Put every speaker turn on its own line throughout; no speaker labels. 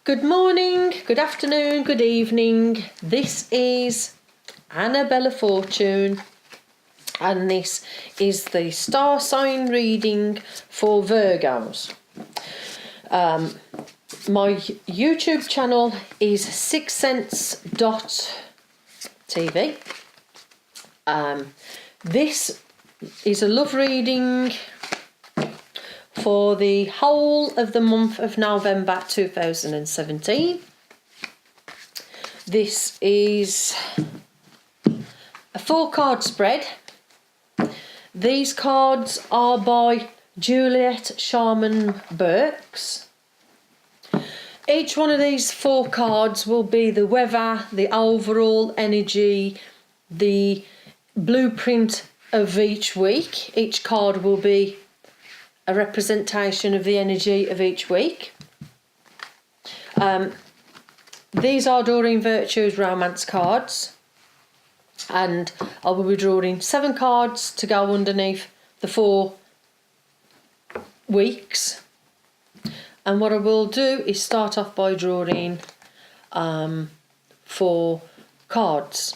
Good morning, good afternoon, good evening. This is Annabella Fortune, and this is the star sign reading for Virgos. My YouTube channel is sixthsense.tv. This is a love reading for the whole of the month of November 2017. This is a 4-card spread. These cards are by Juliet Sharman Burks. Each one of these 4 cards will be the weather, the overall energy, the blueprint of each week. Each card will be a representation of the energy of each week. These are Doreen Virtue's romance cards, and I will be drawing 7 cards to go underneath the 4 weeks. And what I will do is start off by drawing 4 cards.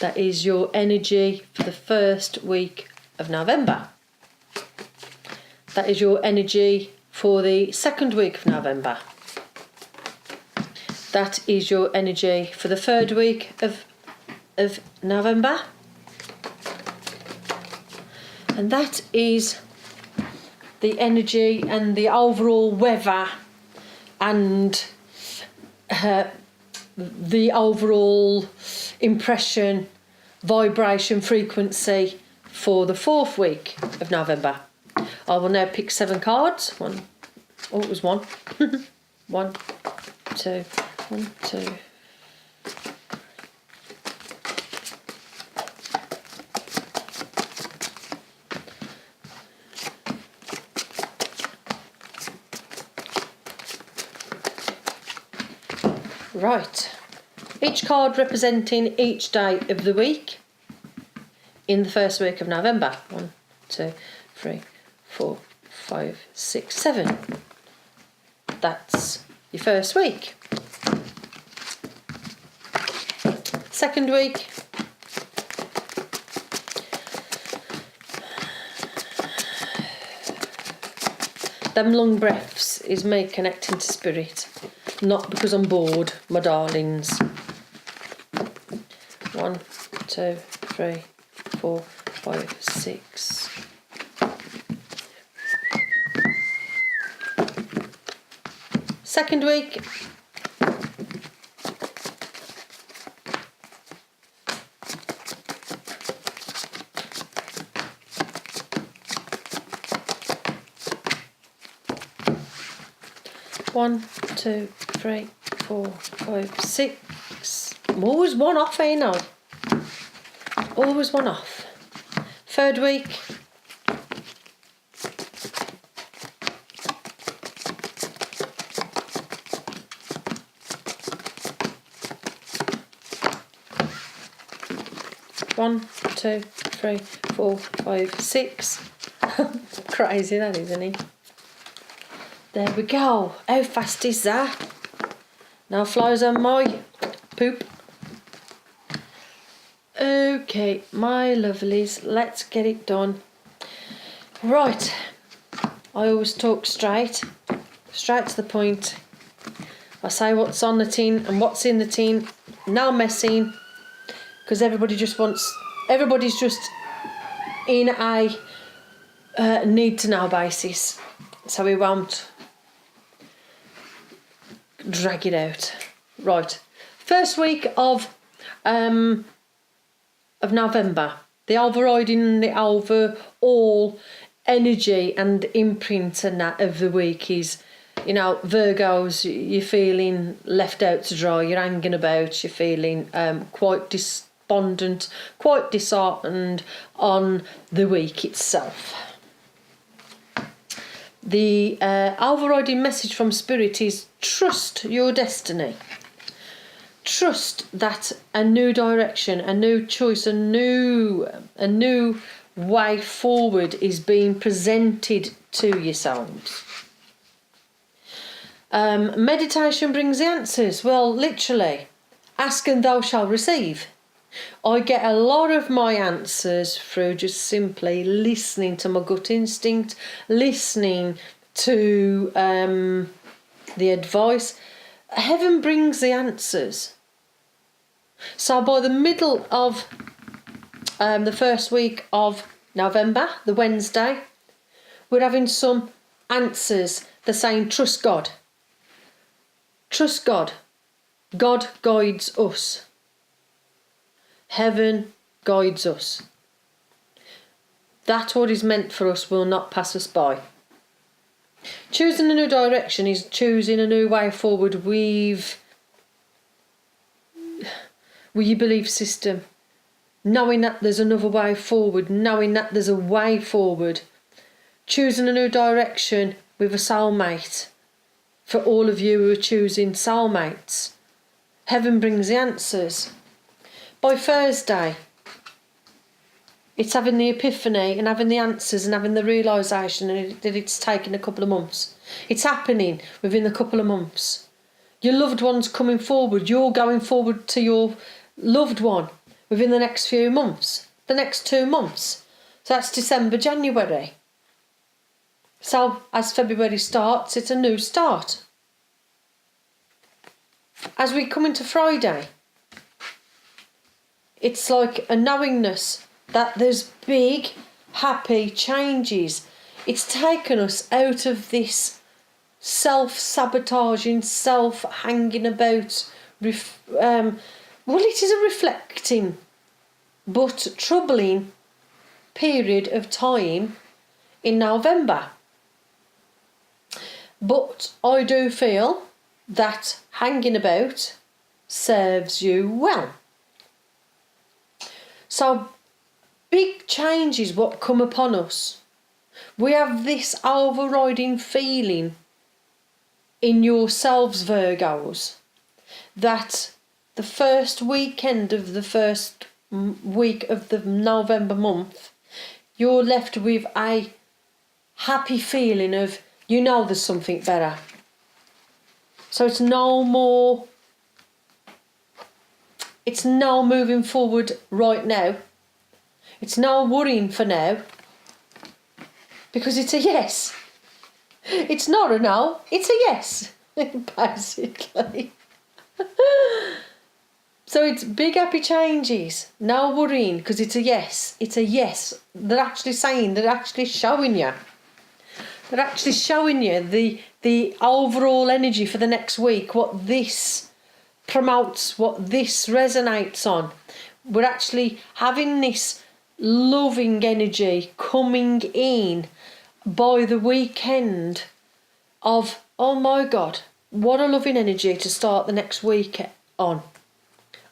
That is your energy for the first week of November. That is your energy for the second week of November. That is your energy for the third week of November. And that is the energy and the overall weather and the overall impression, vibration, frequency for the 4th week of November. I will now pick 7 cards. It was 1. 1, 2, 1, 2. Right. Each card representing each day of the week in the first week of November. 1, 2, 3, 4, 5, 6, 7. That's your first week. Second week. Them long breaths is me connecting to spirit. Not because I'm bored, my darlings. 1, 2, 3, 4, 5, 6. Second week. One, 2, 3, 4, 5, 6. I'm always one off, ain't I? Always one off. Third week. One, 2, 3, 4, 5, 6. Crazy that is, isn't it? There we go. How fast is that? Now flies on my poop. Okay, my lovelies, let's get it done. Right. I always talk straight to the point. I say what's on the tin and what's in the tin. No messing, because everybody's just in a need to know basis, so we won't drag it out. Right, first week of November, the overall energy and imprint and that of the week is, Virgos, you're feeling left out to dry, you're hanging about, you're feeling quite despondent, quite disheartened on the week itself. The overriding message from Spirit is trust your destiny. Trust that a new direction, a new choice, a new way forward is being presented to yourselves. Meditation brings the answers. Well, literally, ask and thou shalt receive. I get a lot of my answers through just simply listening to my gut instinct, listening to the advice. Heaven brings the answers. So by the middle of the first week of November, the Wednesday, we're having some answers. They're saying, trust God. Trust God. God guides us. Heaven guides us. That what is meant for us will not pass us by. Choosing a new direction is choosing a new way forward with your belief system. Knowing that there's another way forward, knowing that there's a way forward. Choosing a new direction with a soulmate. For all of you who are choosing soulmates, heaven brings the answers. By Thursday, it's having the epiphany and having the answers and having the realisation that it's taken a couple of months. It's happening within a couple of months. Your loved one's coming forward. You're going forward to your loved one within the next few months, the next 2 months. So that's December, January. So as February starts, it's a new start. As we come into Friday, it's like a knowingness that there's big, happy changes. It's taken us out of this self-sabotaging, self-hanging about. Well, it is a reflecting but troubling period of time in November. But I do feel that hanging about serves you well. So, big changes what come upon us. We have this overriding feeling in yourselves, Virgos, that the first weekend of the first week of the November month, you're left with a happy feeling of, you know, there's something better. So it's no moving forward right now. It's no worrying for now. Because it's a yes. It's not a no, it's a yes, basically. So it's big happy changes. No worrying, because it's a yes. It's a yes. They're actually saying, they're actually showing you. They're actually showing you the overall energy for the next week, what this promotes, what this resonates on. We're actually having this loving energy coming in by the weekend of, oh my God, what a loving energy to start the next week on.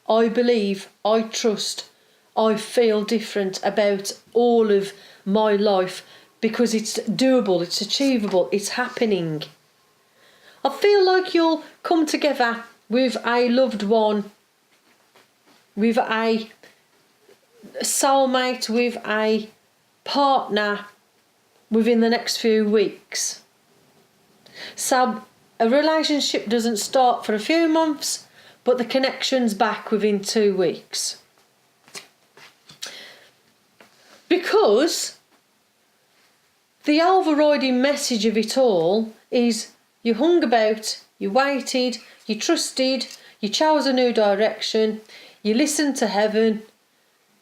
I believe, I trust, I feel different about all of my life because it's doable, it's achievable, it's happening. I feel like you'll come together with a loved one, with a soulmate, with a partner within the next few weeks. So a relationship doesn't start for a few months, but the connection's back within 2 weeks. Because the overriding message of it all is you hung about, you waited, you trusted, you chose a new direction, you listened to heaven,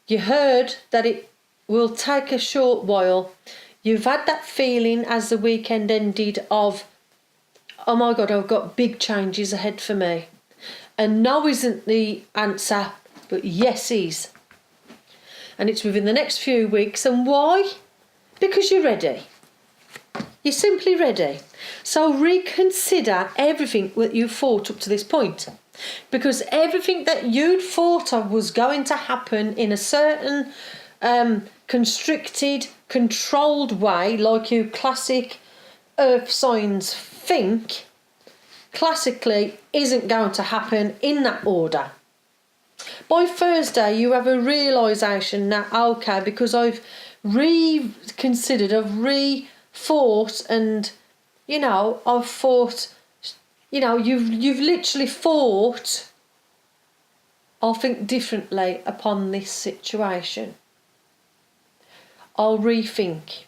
you heard that it will take a short while, you've had that feeling as the weekend ended of, oh my God, I've got big changes ahead for me. And no isn't the answer, but yes is. And it's within the next few weeks. And why? Because you're ready. You're simply ready. So reconsider everything that you've thought up to this point. Because everything that you'd thought of was going to happen in a certain constricted, controlled way, like you classic earth signs think, classically isn't going to happen in that order. By Thursday you have a realisation that, okay, because I've reconsidered, I've re-thought, and, you know, I've thought, you know, you've literally thought, I'll think differently upon this situation. I'll rethink.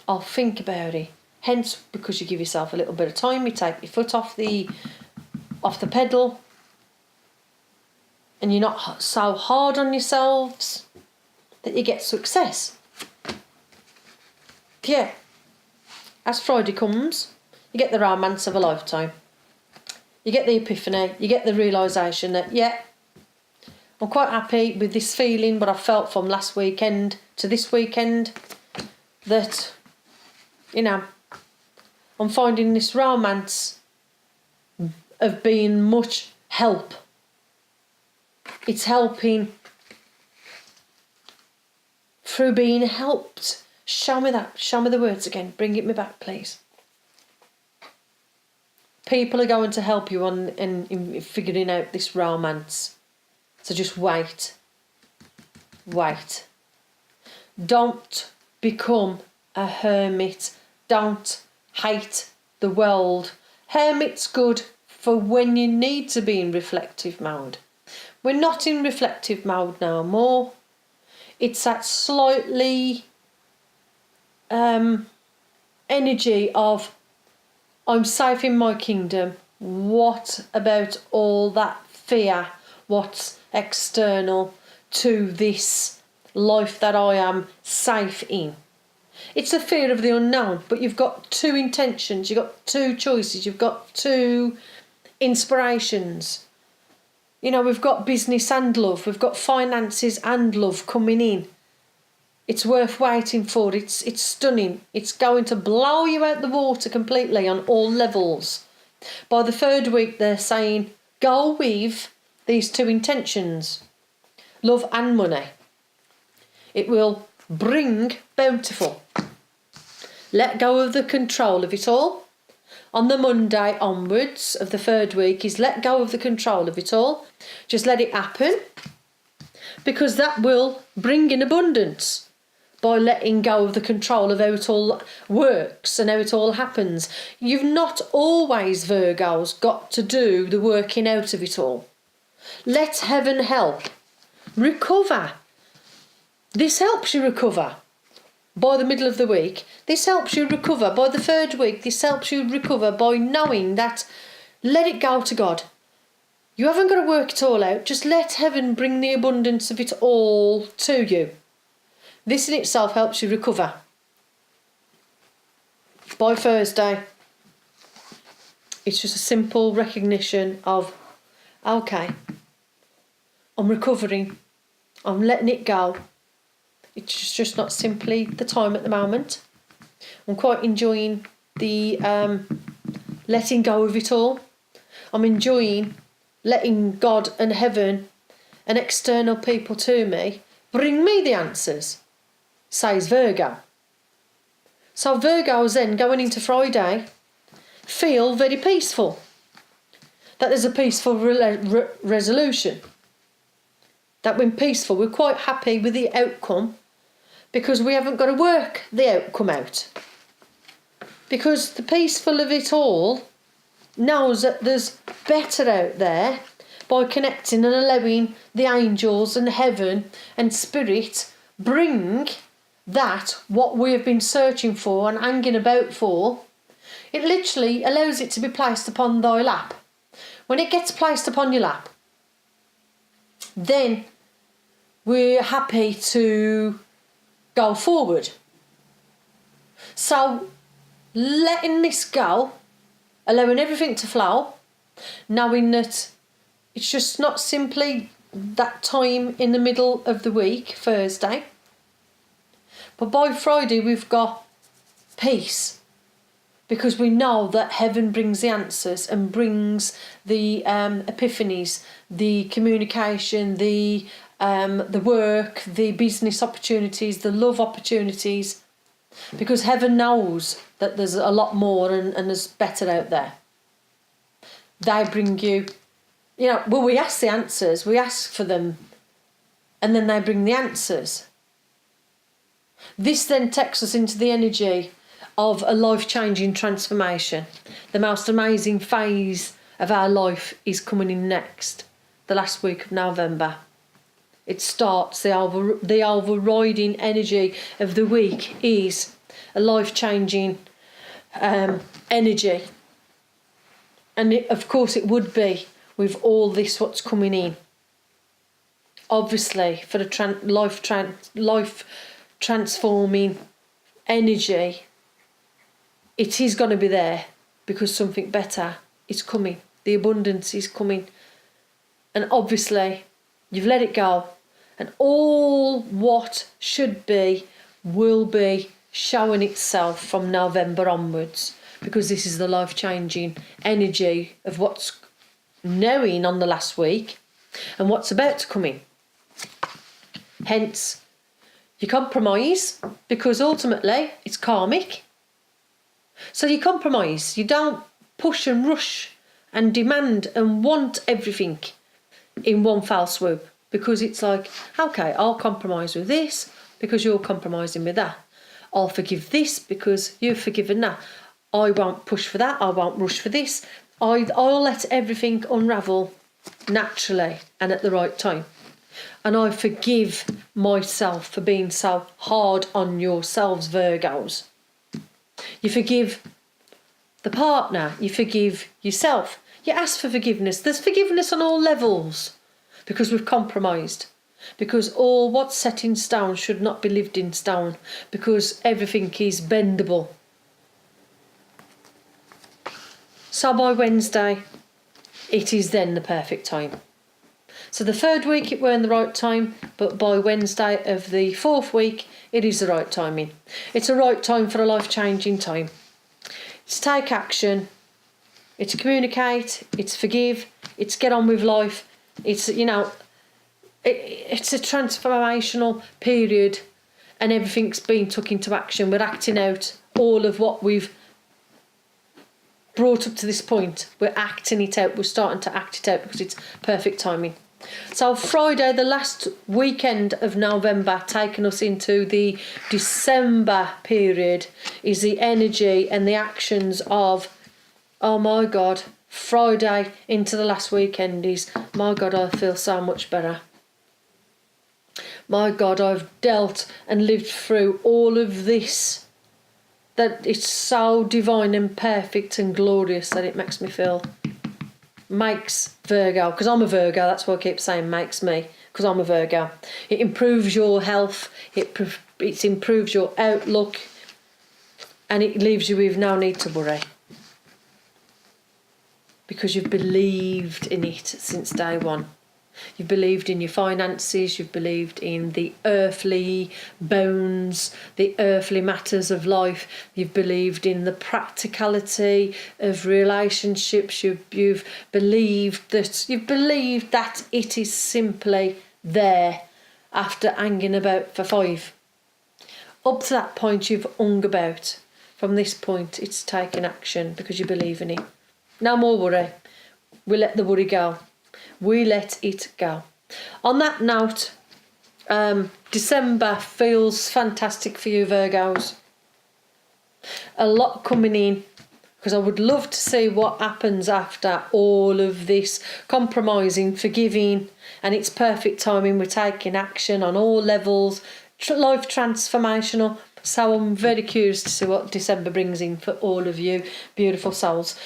I'll think about it. Hence, because you give yourself a little bit of time, you take your foot off the pedal, and you're not so hard on yourselves that you get success. Yeah. As Friday comes, you get the romance of a lifetime. You get the epiphany. You get the realisation that, yeah, I'm quite happy with this feeling, what I felt from last weekend to this weekend, that, you know, I'm finding this romance of being much help. It's helping through being helped. Show me that. Show me the words again. Bring it me back, please. People are going to help you in figuring out this romance. So just wait. Wait. Don't become a hermit. Don't hate the world. Hermit's good for when you need to be in reflective mode. We're not in reflective mode no more. It's that slightly energy of, I'm safe in my kingdom. What about all that fear? What's external to this life that I am safe in? It's a fear of the unknown, but you've got two intentions, you've got two choices, you've got two inspirations. You know, we've got business and love, we've got finances and love coming in. It's worth waiting for. It's stunning. It's going to blow you out the water completely on all levels. By the third week, they're saying, go with these two intentions, love and money. It will bring bountiful. Let go of the control of it all. On the Monday onwards of the third week is let go of the control of it all. Just let it happen, because that will bring in abundance by letting go of the control of how it all works and how it all happens. You've not always, Virgos, got to do the working out of it all. Let heaven help. Recover. This helps you recover. By the middle of the week, this helps you recover. By the third week, this helps you recover by knowing that, let it go to God. You haven't got to work it all out. Just let heaven bring the abundance of it all to you. This in itself helps you recover. By Thursday, it's just a simple recognition of, okay, I'm recovering. I'm letting it go. It's just not simply the time at the moment. I'm quite enjoying the letting go of it all. I'm enjoying letting God and heaven and external people to me bring me the answers, says Virgo. So Virgos then, going into Friday, feel very peaceful. That there's a peaceful resolution. That when peaceful, we're quite happy with the outcome, because we haven't got to work the outcome out. Because the peaceful of it all knows that there's better out there, by connecting and allowing the angels and heaven and spirit bring that, what we have been searching for and hanging about for. It literally allows it to be placed upon thy lap. When it gets placed upon your lap, then we're happy to go forward. So letting this go, allowing everything to flow, knowing that it's just not simply that time in the middle of the week, Thursday, but by Friday we've got peace, because we know that heaven brings the answers and brings the epiphanies, the communication, the work, the business opportunities, the love opportunities, because heaven knows that there's a lot more and there's better out there. They bring you, well, we ask the answers, we ask for them, and then they bring the answers. This then takes us into the energy of a life-changing transformation. The most amazing phase of our life is coming in next, the last week of November. It starts, the overriding energy of the week is a life-changing energy. And of course it would be with all this what's coming in. Obviously, for the life transforming energy, it is going to be there because something better is coming. The abundance is coming. And obviously, you've let it go. And all what should be will be showing itself from November onwards, because this is the life-changing energy of what's knowing on the last week and what's about to come in. Hence, you compromise, because ultimately it's karmic. So you compromise. You don't push and rush and demand and want everything in one foul swoop, because it's like, okay, I'll compromise with this because you're compromising with that. I'll forgive this because you've forgiven that. I won't push for that. I won't rush for this. I'll let everything unravel naturally and at the right time. And I forgive myself for being so hard on yourselves, Virgos. You forgive the partner. You forgive yourself. You ask for forgiveness. There's forgiveness on all levels, because we've compromised. Because all what's set in stone should not be lived in stone, because everything is bendable. So by Wednesday, it is then the perfect time. So the third week it weren't the right time, but by Wednesday of the fourth week, it is the right timing. It's a right time for a life-changing time. It's take action, it's communicate, it's forgive, it's get on with life. It's, it's a transformational period, and everything's been took into action. We're acting out all of what we've brought up to this point. We're acting it out. We're starting to act it out because it's perfect timing. So Friday, the last weekend of November, taking us into the December period, is the energy and the actions of, oh my God, Friday into the last weekend is, my God, I feel so much better. My God, I've dealt and lived through all of this, that it's so divine and perfect and glorious that it makes me feel. Makes Virgo, because I'm a Virgo, that's why I keep saying makes me, because I'm a Virgo. It improves your health, it improves your outlook, and it leaves you with no need to worry, because you've believed in it since day one. You've believed in your finances, you've believed in the earthly bones, the earthly matters of life, you've believed in the practicality of relationships, you've believed that it is simply there after hanging about for 5. Up to that point you've hung about. From this point it's taking action because you believe in it. No more worry. We let the worry go. We let it go. On that note, December feels fantastic for you, Virgos. A lot coming in, because I would love to see what happens after all of this compromising, forgiving, and it's perfect timing. We're taking action on all levels, life transformational. So I'm very curious to see what December brings in for all of you beautiful souls.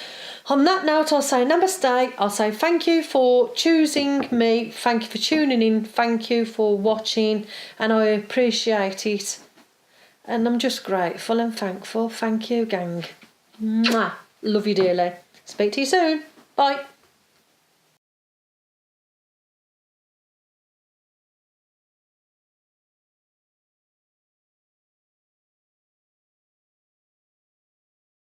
On that note, I'll say namaste. I'll say thank you for choosing me. Thank you for tuning in. Thank you for watching. And I appreciate it. And I'm just grateful and thankful. Thank you, gang. Mwah. Love you dearly. Speak to you soon. Bye.